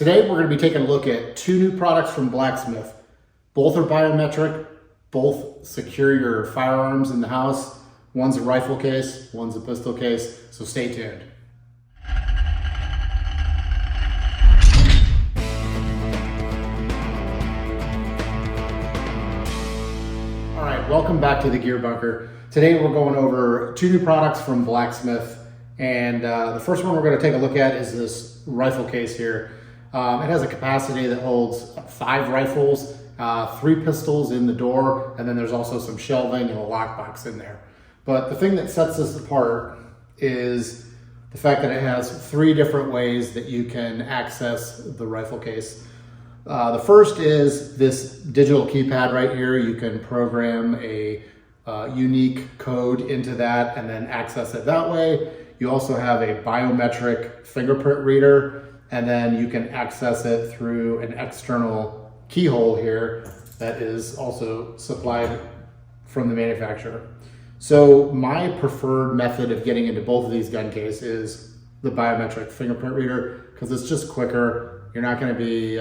Today we're going to be taking a look at two new products from Blacksmith. Both are biometric, both secure your firearms in the house. One's a rifle case, one's a pistol case, so stay tuned. All right, welcome back to the Gear Bunker. Today we're going over two new products from Blacksmith, and the first one we're going to take a look at is this rifle case here. It has a capacity that holds 5 rifles, 3 pistols in the door, and then there's also some shelving and a lockbox in there. But the thing that sets this apart is the fact that it has 3 different ways that you can access the rifle case. The first is this digital keypad right here. You can program a unique code into that and then access it that way. You also have a biometric fingerprint reader, and then you can access it through an external keyhole here that is also supplied from the manufacturer. So my preferred method of getting into both of these gun cases is the biometric fingerprint reader, because it's just quicker. You're not going to be,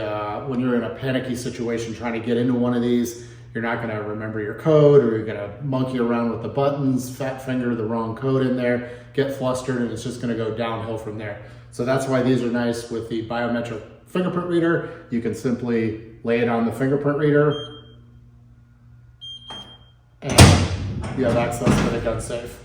when you're in a panicky situation trying to get into one of these, you're not going to remember your code, or you're going to monkey around with the buttons, fat finger the wrong code in there, get flustered, and it's just going to go downhill from there. So that's why these are nice with the biometric fingerprint reader. You can simply lay it on the fingerprint reader and you have access to the gun safe.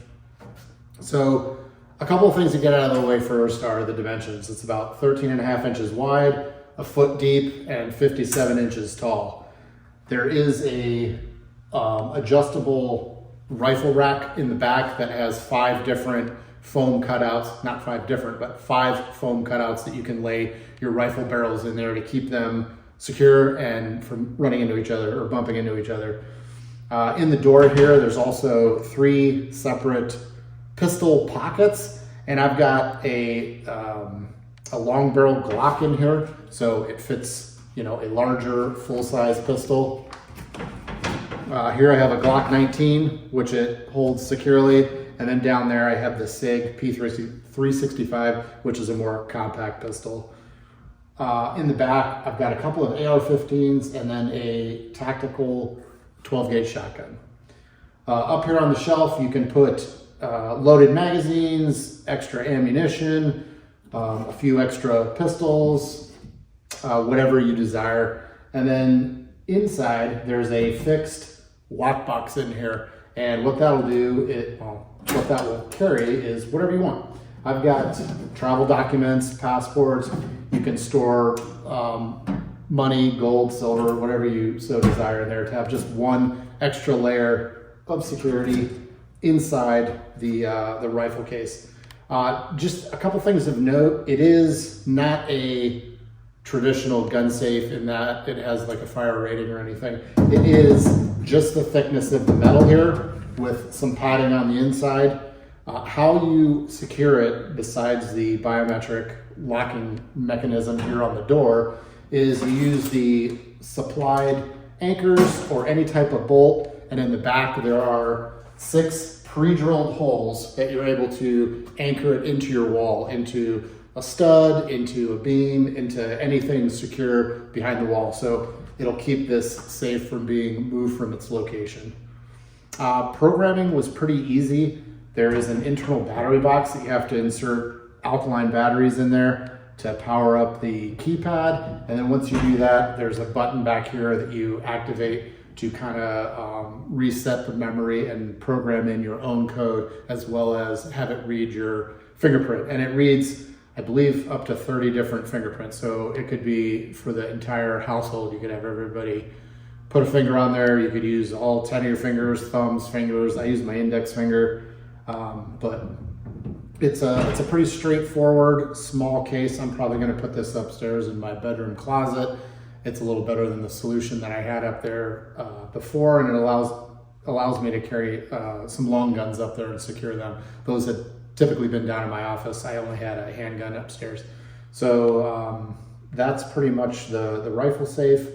So a couple of things to get out of the way first are the dimensions. It's about 13.5 inches wide, a foot deep, and 57 inches tall. There is a adjustable rifle rack in the back that has 5 different foam cutouts, not 5 different, but 5 foam cutouts that you can lay your rifle barrels in there to keep them secure and from running into each other or bumping into each other. In the door here, there's also 3 separate pistol pockets, and I've got a long barrel Glock in here, so it fits, a larger full-size pistol. Here I have a Glock 19, which it holds securely. And then down there I have the SIG P365, which is a more compact pistol. In the back, I've got a couple of AR-15s and then a tactical 12-gauge shotgun. Up here on the shelf, you can put loaded magazines, extra ammunition, a few extra pistols, whatever you desire. And then inside, there's a fixed lockbox in here. And what that'll do, what that will carry is whatever you want. I've got travel documents, passports. You can store money, gold, silver, whatever you so desire in there to have just one extra layer of security inside the rifle case. Just a couple things of note. It is not a traditional gun safe in that it has like a fire rating or anything. It is just the thickness of the metal here with some padding on the inside. How you secure it, besides the biometric locking mechanism here on the door, is you use the supplied anchors or any type of bolt, and in the back there are 6 pre-drilled holes that you're able to anchor it into your wall, into a stud, into a beam, into anything secure behind the wall. So it'll keep this safe from being moved from its location. Programming was pretty easy. There is an internal battery box that you have to insert alkaline batteries in there to power up the keypad. And then once you do that, there's a button back here that you activate to kind of reset the memory and program in your own code, as well as have it read your fingerprint. And it reads, I believe, up to 30 different fingerprints. So it could be for the entire household. You could have everybody put a finger on there. You could use all 10 of your fingers, thumbs, fingers. I use my index finger, but it's a pretty straightforward, small case. I'm probably going to put this upstairs in my bedroom closet. It's a little better than the solution that I had up there before, and it allows me to carry some long guns up there and secure them. Those had typically been down in my office. I only had a handgun upstairs. So that's pretty much the rifle safe.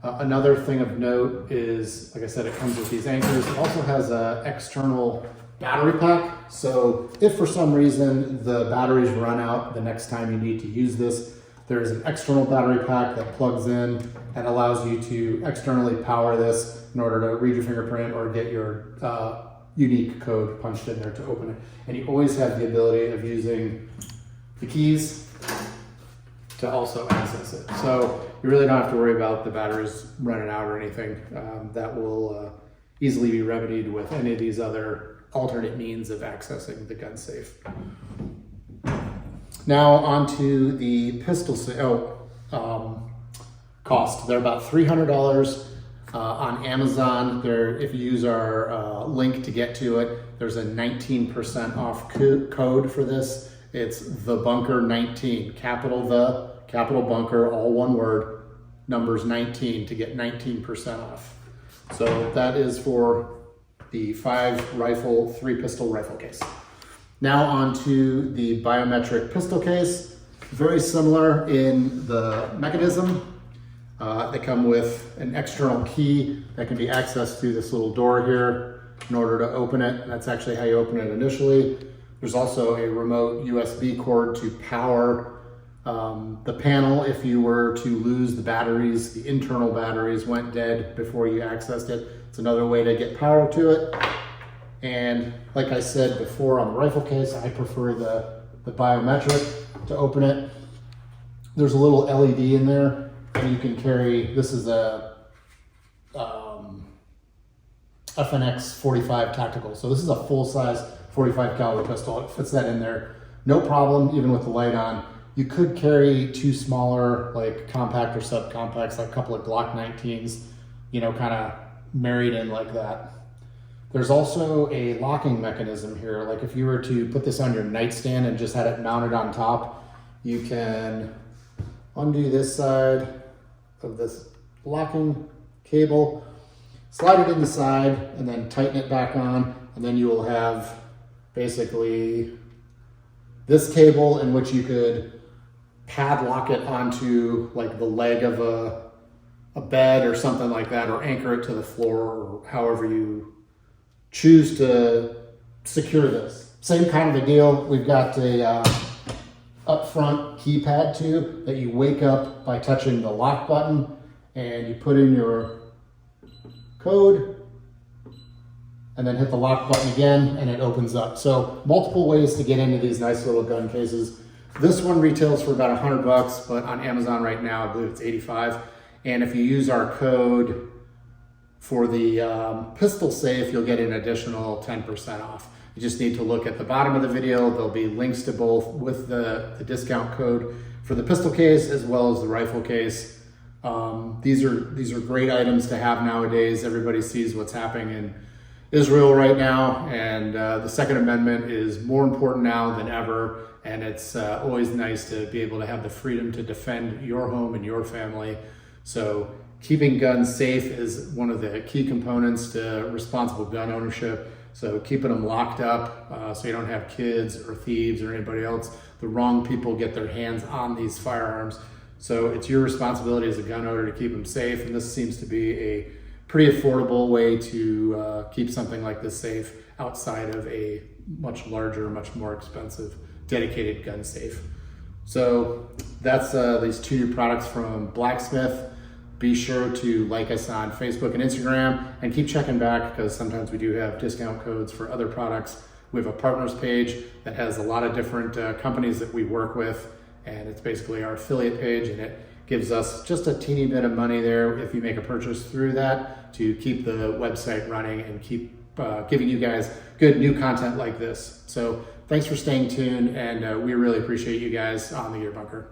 Another thing of note is, like I said, it comes with these anchors. It also has an external battery pack. So if for some reason the batteries run out the next time you need to use this, There's an external battery pack that plugs in and allows you to externally power this in order to read your fingerprint or get your unique code punched in there to open it. And you always have the ability of using the keys to also access it. So you really don't have to worry about the batteries running out or anything. That will easily be remedied with any of these other alternate means of accessing the gun safe. Now onto the pistol cost. They're about $300 on Amazon. If you use our link to get to it, there's a 19% off code for this. It's the bunker 19, capital bunker, all one word, numbers 19 to get 19% off. So that is for the 3 pistol rifle case. Now on to the biometric pistol case. Very similar in the mechanism. They come with an external key that can be accessed through this little door here in order to open it. And that's actually how you open it initially. There's also a remote USB cord to power the panel if you were to lose the batteries. The internal batteries went dead before you accessed it. It's another way to get power to it. And like I said before on the rifle case, I prefer the biometric to open it. There's a little LED in there, and you can carry, this is a FNX 45 tactical. So this is a full-size 45 caliber pistol. It fits that in there, no problem, even with the light on. You could carry 2 smaller, like compact or subcompacts, like a couple of Glock 19s, you know, kind of married in like that. There's also a locking mechanism here. Like if you were to put this on your nightstand and just had it mounted on top, you can undo this side of this locking cable, slide it in the side, and then tighten it back on, and then you will have basically this cable in which you could padlock it onto like the leg of a bed or something like that, or anchor it to the floor, or however you choose to secure this. Same kind of a deal. We've got a up front keypad too that you wake up by touching the lock button, and you put in your code and then hit the lock button again, and it opens up. So multiple ways to get into these nice little gun cases. This one retails for about $100, but on Amazon right now, I believe it's 85. And if you use our code for the pistol safe, you'll get an additional 10% off. You just need to look at the bottom of the video. There'll be links to both with the discount code for the pistol case as well as the rifle case. These are great items to have nowadays. Everybody sees what's happening in Israel right now, and the Second Amendment is more important now than ever. And it's always nice to be able to have the freedom to defend your home and your family. So keeping guns safe is one of the key components to responsible gun ownership. So keeping them locked up so you don't have kids or thieves or anybody else, the wrong people get their hands on these firearms. So it's your responsibility as a gun owner to keep them safe. And this seems to be a pretty affordable way to keep something like this safe outside of a much larger, much more expensive dedicated gun safe. So that's these 2 new products from Blacksmith. Be sure to like us on Facebook and Instagram, and keep checking back because sometimes we do have discount codes for other products. We have a partners page that has a lot of different companies that we work with, and it's basically our affiliate page, and it gives us just a teeny bit of money there if you make a purchase through that to keep the website running and keep giving you guys good new content like this. So thanks for staying tuned, and we really appreciate you guys on the Gear Bunker.